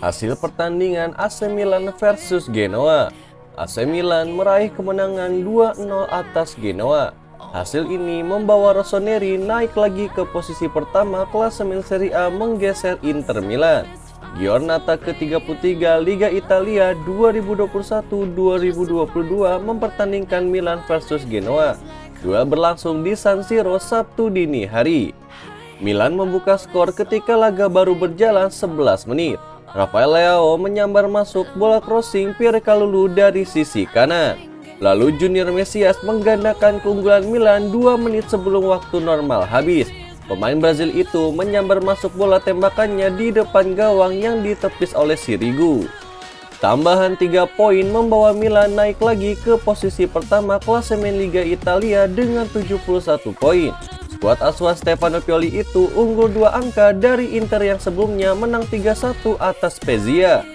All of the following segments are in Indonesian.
Hasil pertandingan AC Milan versus Genoa. AC Milan meraih kemenangan 2-0 atas Genoa. Hasil ini membawa Rossoneri naik lagi ke posisi pertama klasemen Serie A, menggeser Inter Milan. Giornata ke-33 Liga Italia 2021-2022 mempertandingkan Milan versus Genoa. Duel berlangsung di San Siro Sabtu dini hari. Milan membuka skor ketika laga baru berjalan 11 menit. Rafael Leao menyambar masuk bola crossing Pierre Kalulu dari sisi kanan. Lalu Junior Mesias menggandakan keunggulan Milan 2 menit sebelum waktu normal habis. Pemain Brazil itu menyambar masuk bola tembakannya di depan gawang yang ditepis oleh Sirigu. Tambahan 3 poin membawa Milan naik lagi ke posisi pertama klasemen Liga Italia dengan 71 poin. Skuad asuhan Stefano Pioli itu unggul 2 angka dari Inter yang sebelumnya menang 3-1 atas Spezia.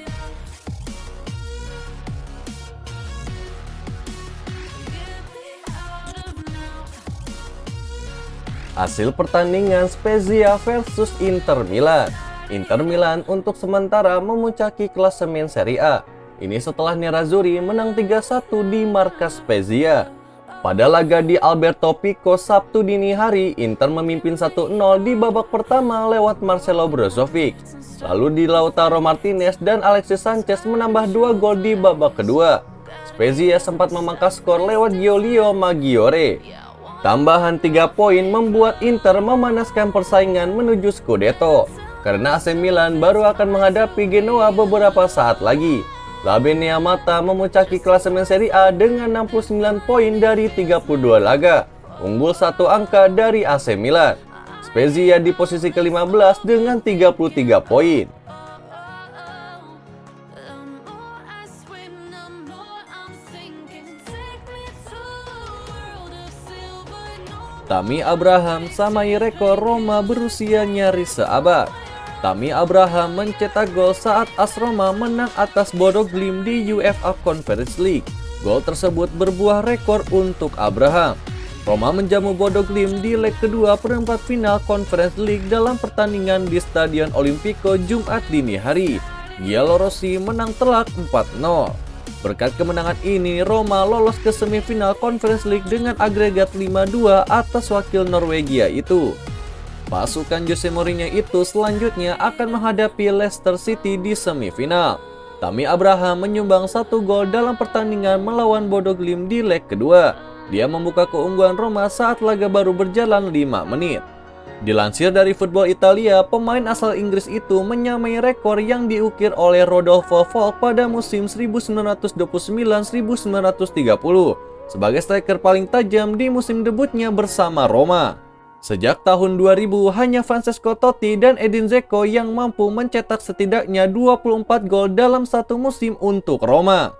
Hasil pertandingan Spezia versus Inter Milan. Inter Milan untuk sementara memuncaki klasemen Serie A. Ini setelah Nerazzurri menang 3-1 di markas Spezia. Pada laga di Alberto Pico Sabtu dini hari, Inter memimpin 1-0 di babak pertama lewat Marcelo Brozovic. Lalu di Lautaro Martinez dan Alexis Sanchez menambah 2 gol di babak kedua. Spezia sempat memangkas skor lewat Giulio Maggiore. Tambahan 3 poin membuat Inter memanaskan persaingan menuju Scudetto, karena AC Milan baru akan menghadapi Genoa beberapa saat lagi. La Bennea Mata memuncaki klasemen Serie A dengan 69 poin dari 32 laga, unggul 1 angka dari AC Milan. Spezia di posisi ke-15 dengan 33 poin. Tammy Abraham samai rekor Roma berusia nyaris seabad. Tammy Abraham mencetak gol saat AS Roma menang atas Bodo Glimt di UEFA Conference League. Gol tersebut berbuah rekor untuk Abraham. Roma menjamu Bodo Glimt di leg kedua perempat final Conference League dalam pertandingan di Stadion Olimpico Jumat dini hari. Giallorossi menang telak 4-0. Berkat kemenangan ini, Roma lolos ke semifinal Conference League dengan agregat 5-2 atas wakil Norwegia itu. Pasukan Jose Mourinho itu selanjutnya akan menghadapi Leicester City di semifinal. Tammy Abraham menyumbang 1 gol dalam pertandingan melawan Bodo Glimt di leg kedua. Dia membuka keunggulan Roma saat laga baru berjalan 5 menit. Dilansir dari Football Italia, pemain asal Inggris itu menyamai rekor yang diukir oleh Rodolfo Volk pada musim 1929-1930 sebagai striker paling tajam di musim debutnya bersama Roma. Sejak tahun 2000, hanya Francesco Totti dan Edin Dzeko yang mampu mencetak setidaknya 24 gol dalam satu musim untuk Roma.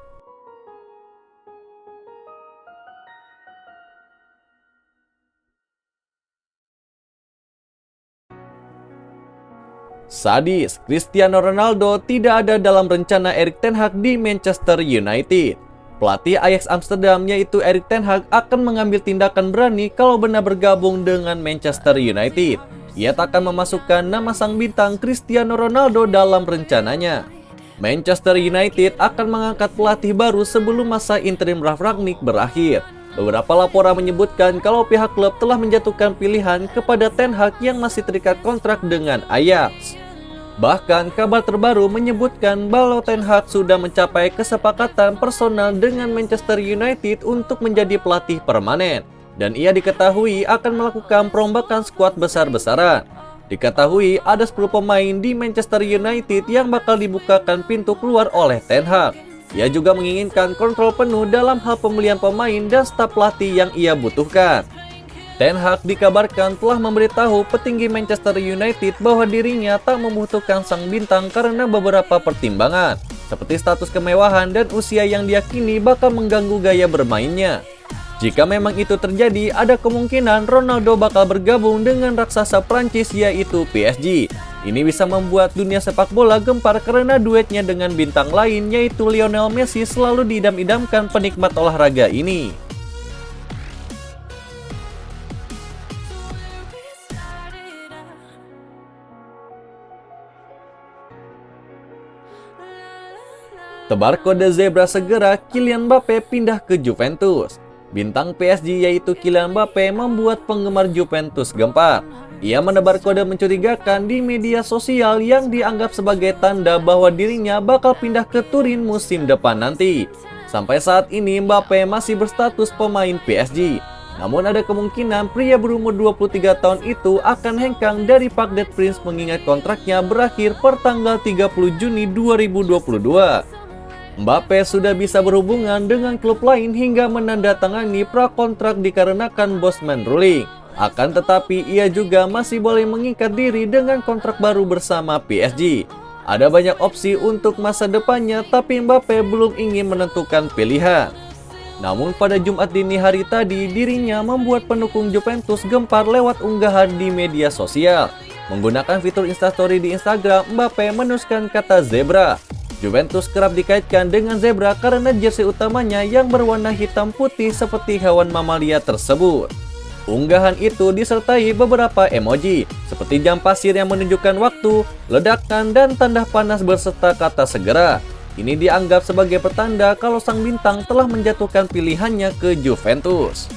Sadis, Cristiano Ronaldo tidak ada dalam rencana Erik ten Hag di Manchester United. Pelatih Ajax Amsterdam yaitu Erik ten Hag akan mengambil tindakan berani kalau benar bergabung dengan Manchester United. Ia tak akan memasukkan nama sang bintang Cristiano Ronaldo dalam rencananya. Manchester United akan mengangkat pelatih baru sebelum masa interim Ralf Rangnick berakhir. Beberapa laporan menyebutkan kalau pihak klub telah menjatuhkan pilihan kepada ten Hag yang masih terikat kontrak dengan Ajax. Bahkan kabar terbaru menyebutkan bahwa Ten Hag sudah mencapai kesepakatan personal dengan Manchester United untuk menjadi pelatih permanen. Dan ia diketahui akan melakukan perombakan skuad besar-besaran. Diketahui ada 10 pemain di Manchester United yang bakal dibukakan pintu keluar oleh Ten Hag. Ia juga menginginkan kontrol penuh dalam hal pembelian pemain dan staf pelatih yang ia butuhkan. Ten Hag dikabarkan telah memberitahu petinggi Manchester United bahwa dirinya tak membutuhkan sang bintang karena beberapa pertimbangan, seperti status kemewahan dan usia yang diyakini bakal mengganggu gaya bermainnya. Jika memang itu terjadi, ada kemungkinan Ronaldo bakal bergabung dengan raksasa Prancis yaitu PSG. Ini bisa membuat dunia sepak bola gempar karena duetnya dengan bintang lain yaitu Lionel Messi selalu diidam-idamkan penikmat olahraga ini. Tebar kode zebra segera, Kylian Mbappe pindah ke Juventus. Bintang PSG yaitu Kylian Mbappe membuat penggemar Juventus gempar. Ia menebar kode mencurigakan di media sosial yang dianggap sebagai tanda bahwa dirinya bakal pindah ke Turin musim depan nanti. Sampai saat ini Mbappe masih berstatus pemain PSG. Namun ada kemungkinan pria berumur 23 tahun itu akan hengkang dari Parc des Princes mengingat kontraknya berakhir pertanggal 30 Juni 2022. Mbappe sudah bisa berhubungan dengan klub lain hingga menandatangani prakontrak dikarenakan Bosman ruling. Akan tetapi ia juga masih boleh mengikat diri dengan kontrak baru bersama PSG. Ada banyak opsi untuk masa depannya tapi Mbappe belum ingin menentukan pilihan. Namun pada Jumat dini hari tadi dirinya membuat pendukung Juventus gempar lewat unggahan di media sosial. Menggunakan fitur Instastory di Instagram, Mbappe menuliskan kata zebra. Juventus kerap dikaitkan dengan zebra karena jersey utamanya yang berwarna hitam putih seperti hewan mamalia tersebut. Unggahan itu disertai beberapa emoji, seperti jam pasir yang menunjukkan waktu, ledakan, dan tanda panas berserta kata segera. Ini dianggap sebagai pertanda kalau sang bintang telah menjatuhkan pilihannya ke Juventus.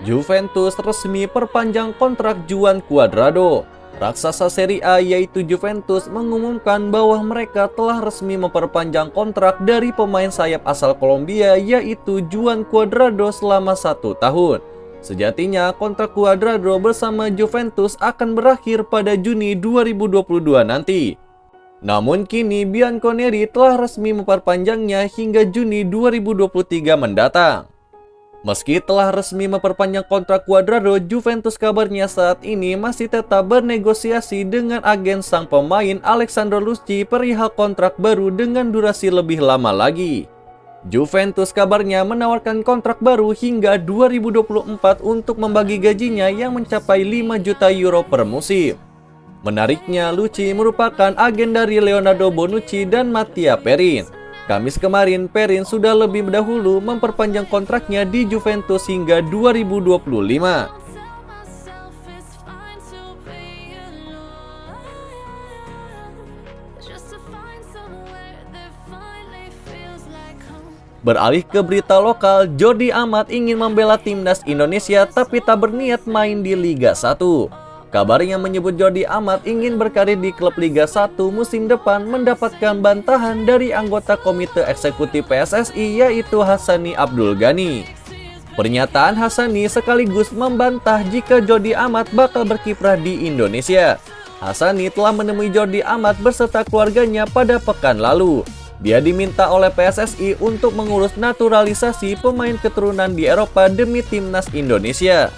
Juventus resmi perpanjang kontrak Juan Cuadrado. Raksasa Serie A yaitu Juventus mengumumkan bahwa mereka telah resmi memperpanjang kontrak dari pemain sayap asal Kolombia yaitu Juan Cuadrado selama 1 tahun. Sejatinya kontrak Cuadrado bersama Juventus akan berakhir pada Juni 2022 nanti. Namun kini Bianconeri telah resmi memperpanjangnya hingga Juni 2023 mendatang. Meski telah resmi memperpanjang kontrak Cuadrado, Juventus kabarnya saat ini masih tetap bernegosiasi dengan agen sang pemain Alexandro Lucci perihal kontrak baru dengan durasi lebih lama lagi. Juventus kabarnya menawarkan kontrak baru hingga 2024 untuk membagi gajinya yang mencapai 5 juta euro per musim. Menariknya, Lucci merupakan agen dari Leonardo Bonucci dan Mattia Perin. Kamis kemarin, Perin sudah lebih dahulu memperpanjang kontraknya di Juventus hingga 2025. Beralih ke berita lokal, Jordi Amat ingin membela timnas Indonesia tapi tak berniat main di Liga 1. Kabarnya menyebut Jordi Amat ingin berkarir di klub Liga 1 musim depan mendapatkan bantahan dari anggota komite eksekutif PSSI yaitu Hassani Abdul Ghani. Pernyataan Hassani sekaligus membantah jika Jordi Amat bakal berkiprah di Indonesia. Hassani telah menemui Jordi Amat beserta keluarganya pada pekan lalu. Dia diminta oleh PSSI untuk mengurus naturalisasi pemain keturunan di Eropa demi timnas Indonesia.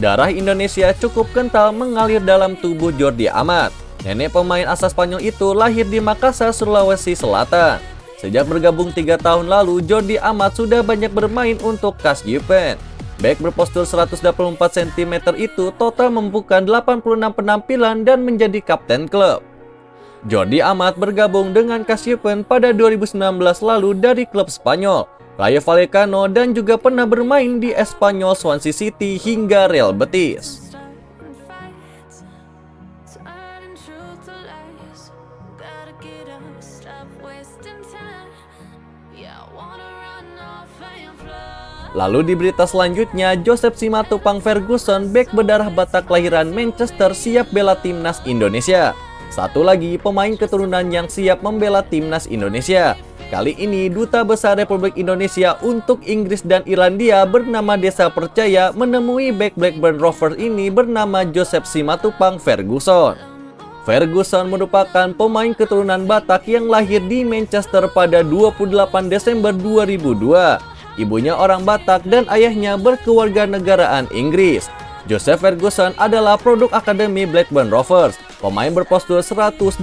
Darah Indonesia cukup kental mengalir dalam tubuh Jordi Amat. Nenek pemain asal Spanyol itu lahir di Makassar, Sulawesi Selatan. Sejak bergabung 3 tahun lalu, Jordi Amat sudah banyak bermain untuk Kasjuven. Bek berpostur 184 cm itu total membuka 86 penampilan dan menjadi kapten klub. Jordi Amat bergabung dengan Kasjuven pada 2019 lalu dari klub Spanyol Rayo Vallecano dan juga pernah bermain di Espanyol, Swansea City hingga Real Betis. Lalu di berita selanjutnya, Joseph Simatupang Ferguson, bek berdarah Batak kelahiran Manchester, siap bela timnas Indonesia. Satu lagi pemain keturunan yang siap membela timnas Indonesia. Kali ini, Duta Besar Republik Indonesia untuk Inggris dan Irlandia bernama Desa Percaya menemui bek Blackburn Rovers ini bernama Joseph Simatupang Ferguson. Ferguson merupakan pemain keturunan Batak yang lahir di Manchester pada 28 Desember 2002. Ibunya orang Batak dan ayahnya berkewarganegaraan Inggris. Joseph Ferguson adalah produk Akademi Blackburn Rovers. Pemain berpostur 181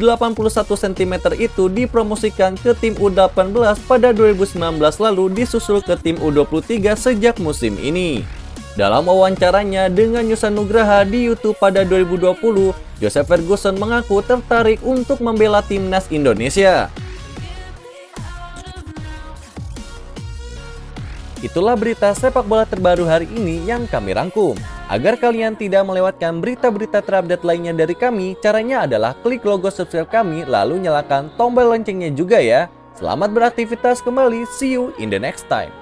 cm itu dipromosikan ke tim U18 pada 2019 lalu disusul ke tim U23 sejak musim ini. Dalam wawancaranya dengan Yusa Nugraha di YouTube pada 2020, Joseph Ferguson mengaku tertarik untuk membela timnas Indonesia. Itulah berita sepak bola terbaru hari ini yang kami rangkum. Agar kalian tidak melewatkan berita-berita terupdate lainnya dari kami, caranya adalah klik logo subscribe kami lalu nyalakan tombol loncengnya juga ya. Selamat beraktivitas kembali, see you in the next time.